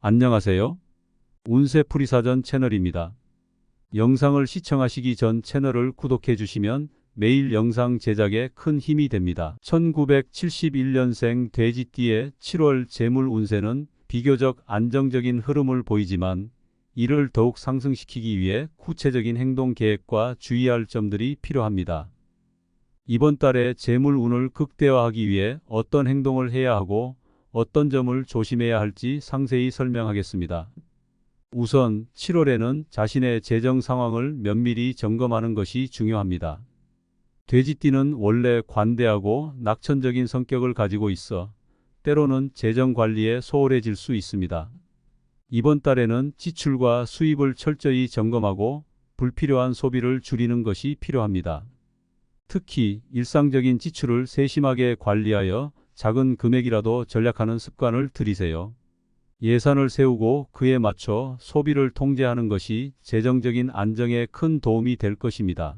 안녕하세요. 운세풀이사전 채널입니다. 영상을 시청하시기 전 채널을 구독해 주시면 매일 영상 제작에 큰 힘이 됩니다. 1971년생 돼지띠의 7월 재물 운세는 비교적 안정적인 흐름을 보이지만 이를 더욱 상승시키기 위해 구체적인 행동 계획과 주의할 점들이 필요합니다. 이번 달에 재물 운을 극대화하기 위해 어떤 행동을 해야 하고 어떤 점을 조심해야 할지 상세히 설명하겠습니다. 우선 7월에는 자신의 재정 상황을 면밀히 점검하는 것이 중요합니다. 돼지띠는 원래 관대하고 낙천적인 성격을 가지고 있어 때로는 재정 관리에 소홀해질 수 있습니다. 이번 달에는 지출과 수입을 철저히 점검하고 불필요한 소비를 줄이는 것이 필요합니다. 특히 일상적인 지출을 세심하게 관리하여 작은 금액이라도 절약하는 습관을 들이세요. 예산을 세우고 그에 맞춰 소비를 통제하는 것이 재정적인 안정에 큰 도움이 될 것입니다.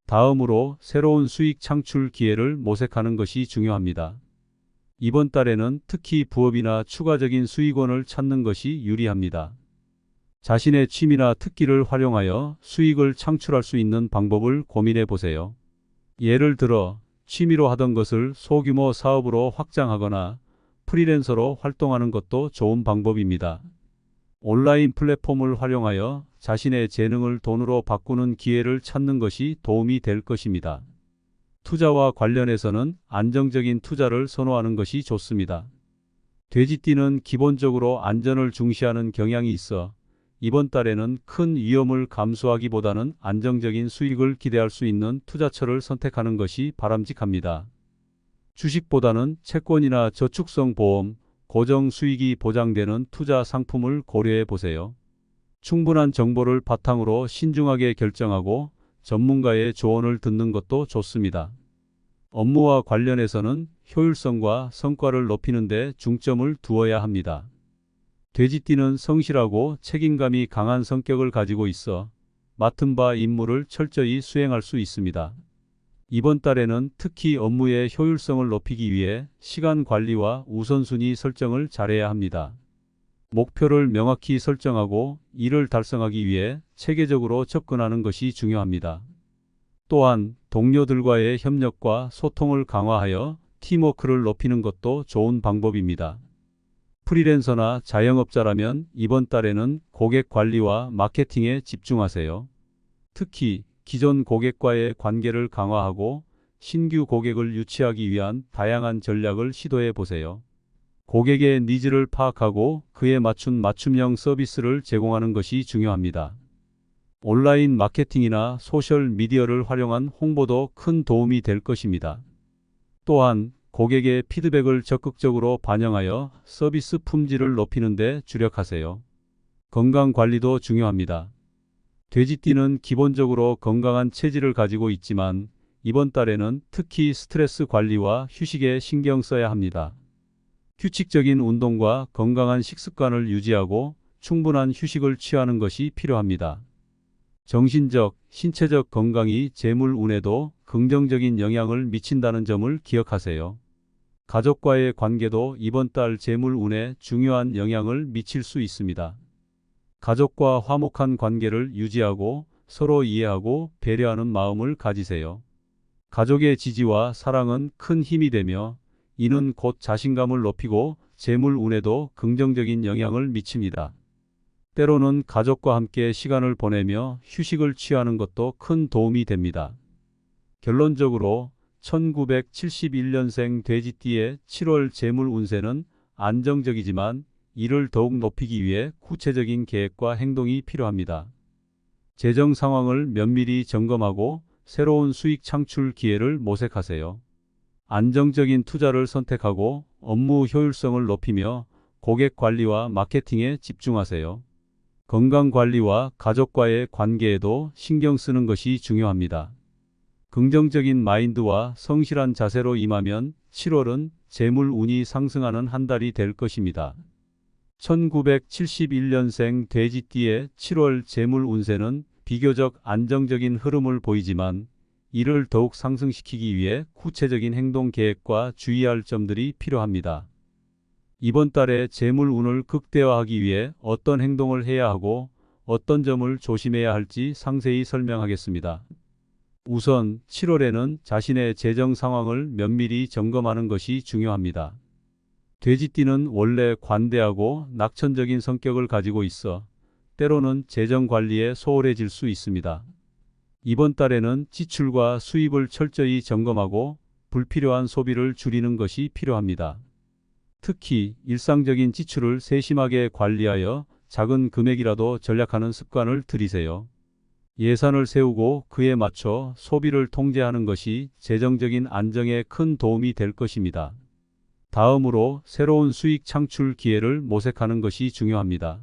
다음으로 새로운 수익 창출 기회를 모색하는 것이 중요합니다. 이번 달에는 특히 부업이나 추가적인 수익원을 찾는 것이 유리합니다. 자신의 취미나 특기를 활용하여 수익을 창출할 수 있는 방법을 고민해 보세요. 예를 들어 취미로 하던 것을 소규모 사업으로 확장하거나 프리랜서로 활동하는 것도 좋은 방법입니다. 온라인 플랫폼을 활용하여 자신의 재능을 돈으로 바꾸는 기회를 찾는 것이 도움이 될 것입니다. 투자와 관련해서는 안정적인 투자를 선호하는 것이 좋습니다. 돼지띠는 기본적으로 안전을 중시하는 경향이 있어 이번 달에는 큰 위험을 감수하기보다는 안정적인 수익을 기대할 수 있는 투자처를 선택하는 것이 바람직합니다. 주식보다는 채권이나 저축성 보험, 고정 수익이 보장되는 투자 상품을 고려해 보세요. 충분한 정보를 바탕으로 신중하게 결정하고 전문가의 조언을 듣는 것도 좋습니다. 업무와 관련해서는 효율성과 성과를 높이는 데 중점을 두어야 합니다. 돼지띠는 성실하고 책임감이 강한 성격을 가지고 있어 맡은 바 임무를 철저히 수행할 수 있습니다. 이번 달에는 특히 업무의 효율성을 높이기 위해 시간 관리와 우선순위 설정을 잘해야 합니다. 목표를 명확히 설정하고 이를 달성하기 위해 체계적으로 접근하는 것이 중요합니다. 또한 동료들과의 협력과 소통을 강화하여 팀워크를 높이는 것도 좋은 방법입니다. 프리랜서나 자영업자라면 이번 달에는 고객 관리와 마케팅에 집중하세요. 특히 기존 고객과의 관계를 강화하고 신규 고객을 유치하기 위한 다양한 전략을 시도해 보세요. 고객의 니즈를 파악하고 그에 맞춘 맞춤형 서비스를 제공하는 것이 중요합니다. 온라인 마케팅이나 소셜 미디어를 활용한 홍보도 큰 도움이 될 것입니다. 또한 고객의 피드백을 적극적으로 반영하여 서비스 품질을 높이는 데 주력하세요. 건강 관리도 중요합니다. 돼지띠는 기본적으로 건강한 체질을 가지고 있지만 이번 달에는 특히 스트레스 관리와 휴식에 신경 써야 합니다. 규칙적인 운동과 건강한 식습관을 유지하고 충분한 휴식을 취하는 것이 필요합니다. 정신적, 신체적 건강이 재물 운에도 긍정적인 영향을 미친다는 점을 기억하세요. 가족과의 관계도 이번 달 재물 운에 중요한 영향을 미칠 수 있습니다. 가족과 화목한 관계를 유지하고 서로 이해하고 배려하는 마음을 가지세요. 가족의 지지와 사랑은 큰 힘이 되며 이는 곧 자신감을 높이고 재물 운에도 긍정적인 영향을 미칩니다. 때로는 가족과 함께 시간을 보내며 휴식을 취하는 것도 큰 도움이 됩니다. 결론적으로 1971년생 돼지띠의 7월 재물 운세는 안정적이지만 이를 더욱 높이기 위해 구체적인 계획과 행동이 필요합니다. 재정 상황을 면밀히 점검하고 새로운 수익 창출 기회를 모색하세요. 안정적인 투자를 선택하고 업무 효율성을 높이며 고객 관리와 마케팅에 집중하세요. 건강 관리와 가족과의 관계에도 신경 쓰는 것이 중요합니다. 긍정적인 마인드와 성실한 자세로 임하면 7월은 재물 운이 상승하는 한 달이 될 것입니다. 1971년생 돼지띠의 7월 재물 운세는 비교적 안정적인 흐름을 보이지만 이를 더욱 상승시키기 위해 구체적인 행동 계획과 주의할 점들이 필요합니다. 이번 달에 재물 운을 극대화하기 위해 어떤 행동을 해야 하고 어떤 점을 조심해야 할지 상세히 설명하겠습니다. 우선 7월에는 자신의 재정 상황을 면밀히 점검하는 것이 중요합니다. 돼지띠는 원래 관대하고 낙천적인 성격을 가지고 있어 때로는 재정 관리에 소홀해질 수 있습니다. 이번 달에는 지출과 수입을 철저히 점검하고 불필요한 소비를 줄이는 것이 필요합니다. 특히 일상적인 지출을 세심하게 관리하여 작은 금액이라도 절약하는 습관을 들이세요. 예산을 세우고 그에 맞춰 소비를 통제하는 것이 재정적인 안정에 큰 도움이 될 것입니다. 다음으로 새로운 수익 창출 기회를 모색하는 것이 중요합니다.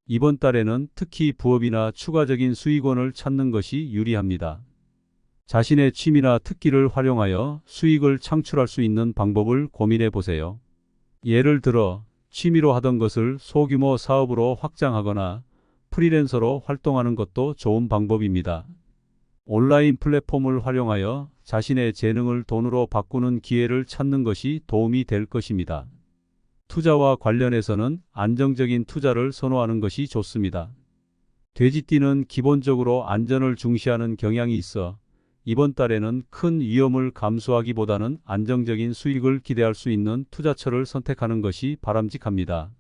이번 달에는 특히 부업이나 추가적인 수익원을 찾는 것이 유리합니다. 자신의 취미나 특기를 활용하여 수익을 창출할 수 있는 방법을 고민해 보세요. 예를 들어 취미로 하던 것을 소규모 사업으로 확장하거나 프리랜서로 활동하는 것도 좋은 방법입니다. 온라인 플랫폼을 활용하여 자신의 재능을 돈으로 바꾸는 기회를 찾는 것이 도움이 될 것입니다. 투자와 관련해서는 안정적인 투자를 선호하는 것이 좋습니다. 돼지띠는 기본적으로 안전을 중시하는 경향이 있어 이번 달에는 큰 위험을 감수하기보다는 안정적인 수익을 기대할 수 있는 투자처를 선택하는 것이 바람직합니다.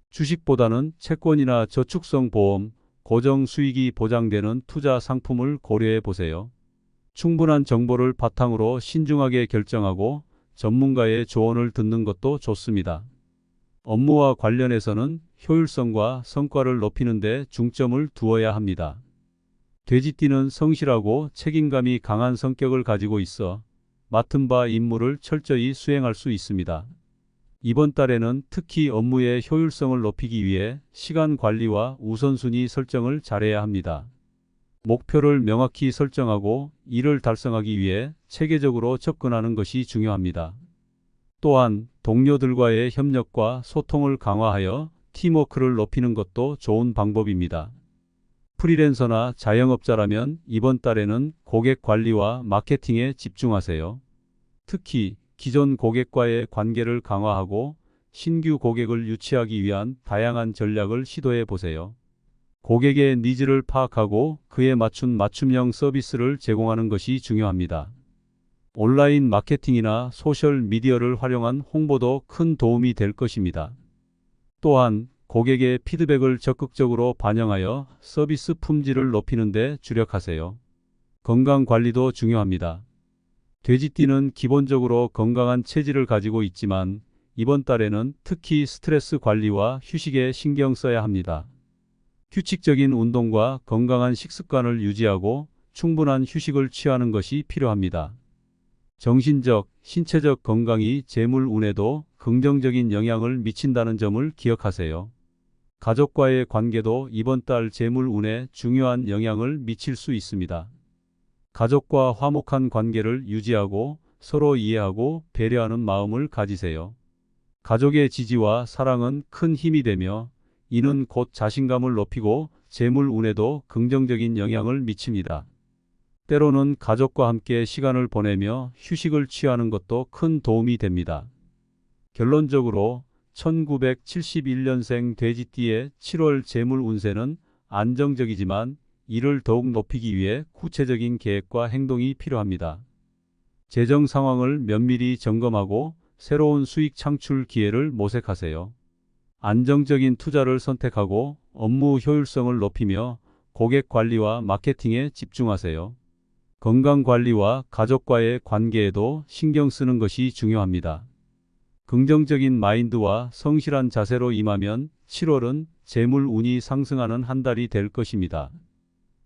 주식보다는 채권이나 저축성 보험, 고정 수익이 보장되는 투자 상품을 고려해 보세요. 충분한 정보를 바탕으로 신중하게 결정하고 전문가의 조언을 듣는 것도 좋습니다. 업무와 관련해서는 효율성과 성과를 높이는 데 중점을 두어야 합니다. 돼지띠는 성실하고 책임감이 강한 성격을 가지고 있어 맡은 바 임무를 철저히 수행할 수 있습니다. 이번 달에는 특히 업무의 효율성을 높이기 위해 시간 관리와 우선순위 설정을 잘해야 합니다. 목표를 명확히 설정하고 이를 달성하기 위해 체계적으로 접근하는 것이 중요합니다. 또한 동료들과의 협력과 소통을 강화하여 팀워크를 높이는 것도 좋은 방법입니다. 프리랜서나 자영업자라면 이번 달에는 고객 관리와 마케팅에 집중하세요. 특히 기존 고객과의 관계를 강화하고 신규 고객을 유치하기 위한 다양한 전략을 시도해 보세요. 고객의 니즈를 파악하고 그에 맞춘 맞춤형 서비스를 제공하는 것이 중요합니다. 온라인 마케팅이나 소셜 미디어를 활용한 홍보도 큰 도움이 될 것입니다. 또한 고객의 피드백을 적극적으로 반영하여 서비스 품질을 높이는 데 주력하세요. 건강 관리도 중요합니다. 돼지띠는 기본적으로 건강한 체질을 가지고 있지만 이번 달에는 특히 스트레스 관리와 휴식에 신경 써야 합니다. 규칙적인 운동과 건강한 식습관을 유지하고 충분한 휴식을 취하는 것이 필요합니다. 정신적, 신체적 건강이 재물 운에도 긍정적인 영향을 미친다는 점을 기억하세요. 가족과의 관계도 이번 달 재물 운에 중요한 영향을 미칠 수 있습니다. 가족과 화목한 관계를 유지하고 서로 이해하고 배려하는 마음을 가지세요. 가족의 지지와 사랑은 큰 힘이 되며 이는 곧 자신감을 높이고 재물 운에도 긍정적인 영향을 미칩니다. 때로는 가족과 함께 시간을 보내며 휴식을 취하는 것도 큰 도움이 됩니다. 결론적으로 1971년생 돼지띠의 7월 재물 운세는 안정적이지만 이를 더욱 높이기 위해 구체적인 계획과 행동이 필요합니다. 재정 상황을 면밀히 점검하고 새로운 수익 창출 기회를 모색하세요. 안정적인 투자를 선택하고 업무 효율성을 높이며 고객 관리와 마케팅에 집중하세요. 건강 관리와 가족과의 관계에도 신경 쓰는 것이 중요합니다. 긍정적인 마인드와 성실한 자세로 임하면 7월은 재물 운이 상승하는 한 달이 될 것입니다.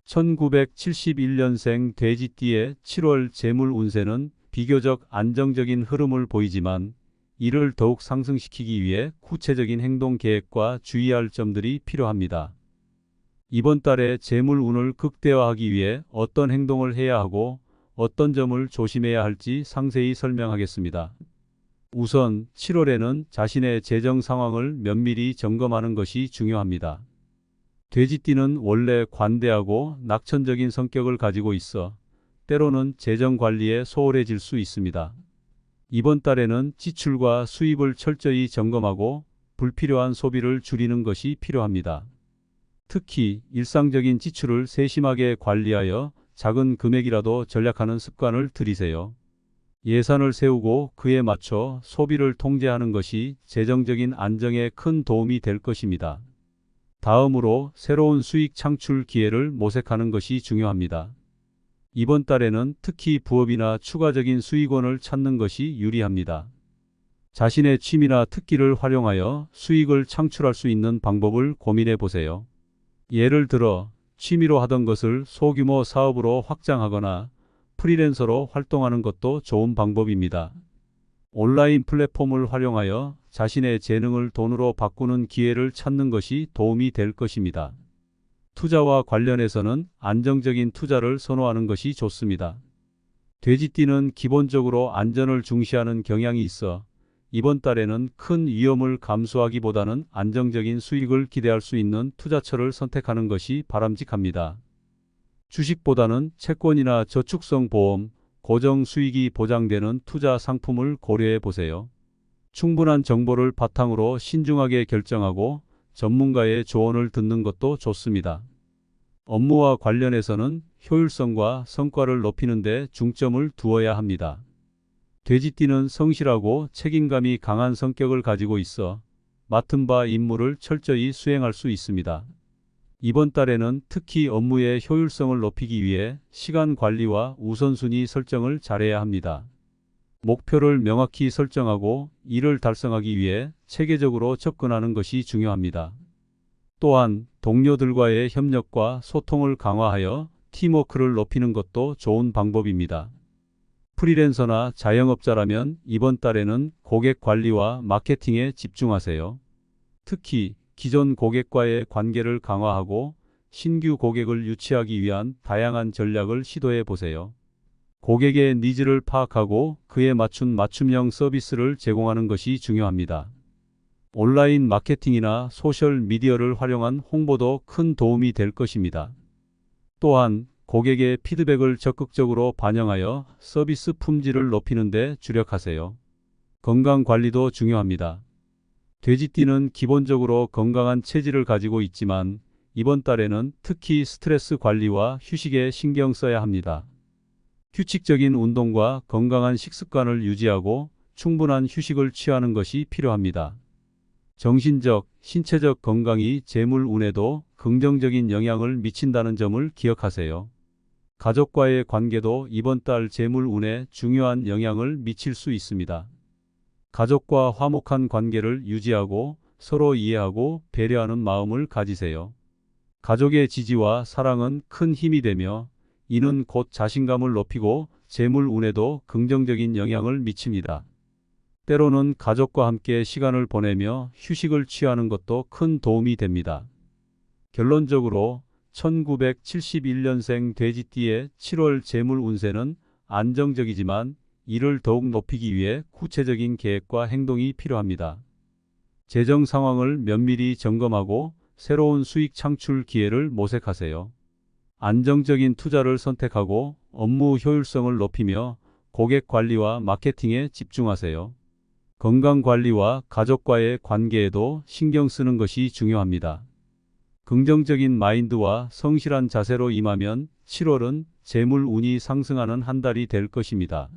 1971년생 돼지띠의 7월 재물 운세는 비교적 안정적인 흐름을 보이지만 이를 더욱 상승시키기 위해 구체적인 행동 계획과 주의할 점들이 필요합니다. 이번 달에 재물 운을 극대화하기 위해 어떤 행동을 해야 하고 어떤 점을 조심해야 할지 상세히 설명하겠습니다. 우선 7월에는 자신의 재정 상황을 면밀히 점검하는 것이 중요합니다. 돼지띠는 원래 관대하고 낙천적인 성격을 가지고 있어 때로는 재정 관리에 소홀해질 수 있습니다. 이번 달에는 지출과 수입을 철저히 점검하고 불필요한 소비를 줄이는 것이 필요합니다. 특히 일상적인 지출을 세심하게 관리하여 작은 금액이라도 절약하는 습관을 들이세요. 예산을 세우고 그에 맞춰 소비를 통제하는 것이 재정적인 안정에 큰 도움이 될 것입니다. 다음으로 새로운 수익 창출 기회를 모색하는 것이 중요합니다. 이번 달에는 특히 부업이나 추가적인 수익원을 찾는 것이 유리합니다. 자신의 취미나 특기를 활용하여 수익을 창출할 수 있는 방법을 고민해 보세요. 예를 들어 취미로 하던 것을 소규모 사업으로 확장하거나 프리랜서로 활동하는 것도 좋은 방법입니다. 온라인 플랫폼을 활용하여 자신의 재능을 돈으로 바꾸는 기회를 찾는 것이 도움이 될 것입니다. 투자와 관련해서는 안정적인 투자를 선호하는 것이 좋습니다. 돼지띠는 기본적으로 안전을 중시하는 경향이 있어 이번 달에는 큰 위험을 감수하기보다는 안정적인 수익을 기대할 수 있는 투자처를 선택하는 것이 바람직합니다. 주식보다는 채권이나 저축성 보험, 고정 수익이 보장되는 투자 상품을 고려해 보세요. 충분한 정보를 바탕으로 신중하게 결정하고 전문가의 조언을 듣는 것도 좋습니다. 업무와 관련해서는 효율성과 성과를 높이는 데 중점을 두어야 합니다. 돼지띠는 성실하고 책임감이 강한 성격을 가지고 있어 맡은 바 임무를 철저히 수행할 수 있습니다. 이번 달에는 특히 업무의 효율성을 높이기 위해 시간 관리와 우선순위 설정을 잘해야 합니다. 목표를 명확히 설정하고 이를 달성하기 위해 체계적으로 접근하는 것이 중요합니다. 또한 동료들과의 협력과 소통을 강화하여 팀워크를 높이는 것도 좋은 방법입니다. 프리랜서나 자영업자라면 이번 달에는 고객 관리와 마케팅에 집중하세요. 특히 기존 고객과의 관계를 강화하고 신규 고객을 유치하기 위한 다양한 전략을 시도해 보세요. 고객의 니즈를 파악하고 그에 맞춘 맞춤형 서비스를 제공하는 것이 중요합니다. 온라인 마케팅이나 소셜 미디어를 활용한 홍보도 큰 도움이 될 것입니다. 또한 고객의 피드백을 적극적으로 반영하여 서비스 품질을 높이는 데 주력하세요. 건강 관리도 중요합니다. 돼지띠는 기본적으로 건강한 체질을 가지고 있지만 이번 달에는 특히 스트레스 관리와 휴식에 신경 써야 합니다. 규칙적인 운동과 건강한 식습관을 유지하고 충분한 휴식을 취하는 것이 필요합니다. 정신적, 신체적 건강이 재물 운에도 긍정적인 영향을 미친다는 점을 기억하세요. 가족과의 관계도 이번 달 재물 운에 중요한 영향을 미칠 수 있습니다. 가족과 화목한 관계를 유지하고 서로 이해하고 배려하는 마음을 가지세요. 가족의 지지와 사랑은 큰 힘이 되며 이는 곧 자신감을 높이고 재물 운에도 긍정적인 영향을 미칩니다. 때로는 가족과 함께 시간을 보내며 휴식을 취하는 것도 큰 도움이 됩니다. 결론적으로 1971년생 돼지띠의 7월 재물 운세는 안정적이지만 이를 더욱 높이기 위해 구체적인 계획과 행동이 필요합니다. 재정 상황을 면밀히 점검하고 새로운 수익 창출 기회를 모색하세요. 안정적인 투자를 선택하고 업무 효율성을 높이며 고객 관리와 마케팅에 집중하세요. 건강 관리와 가족과의 관계에도 신경 쓰는 것이 중요합니다. 긍정적인 마인드와 성실한 자세로 임하면 7월은 재물 운이 상승하는 한 달이 될 것입니다.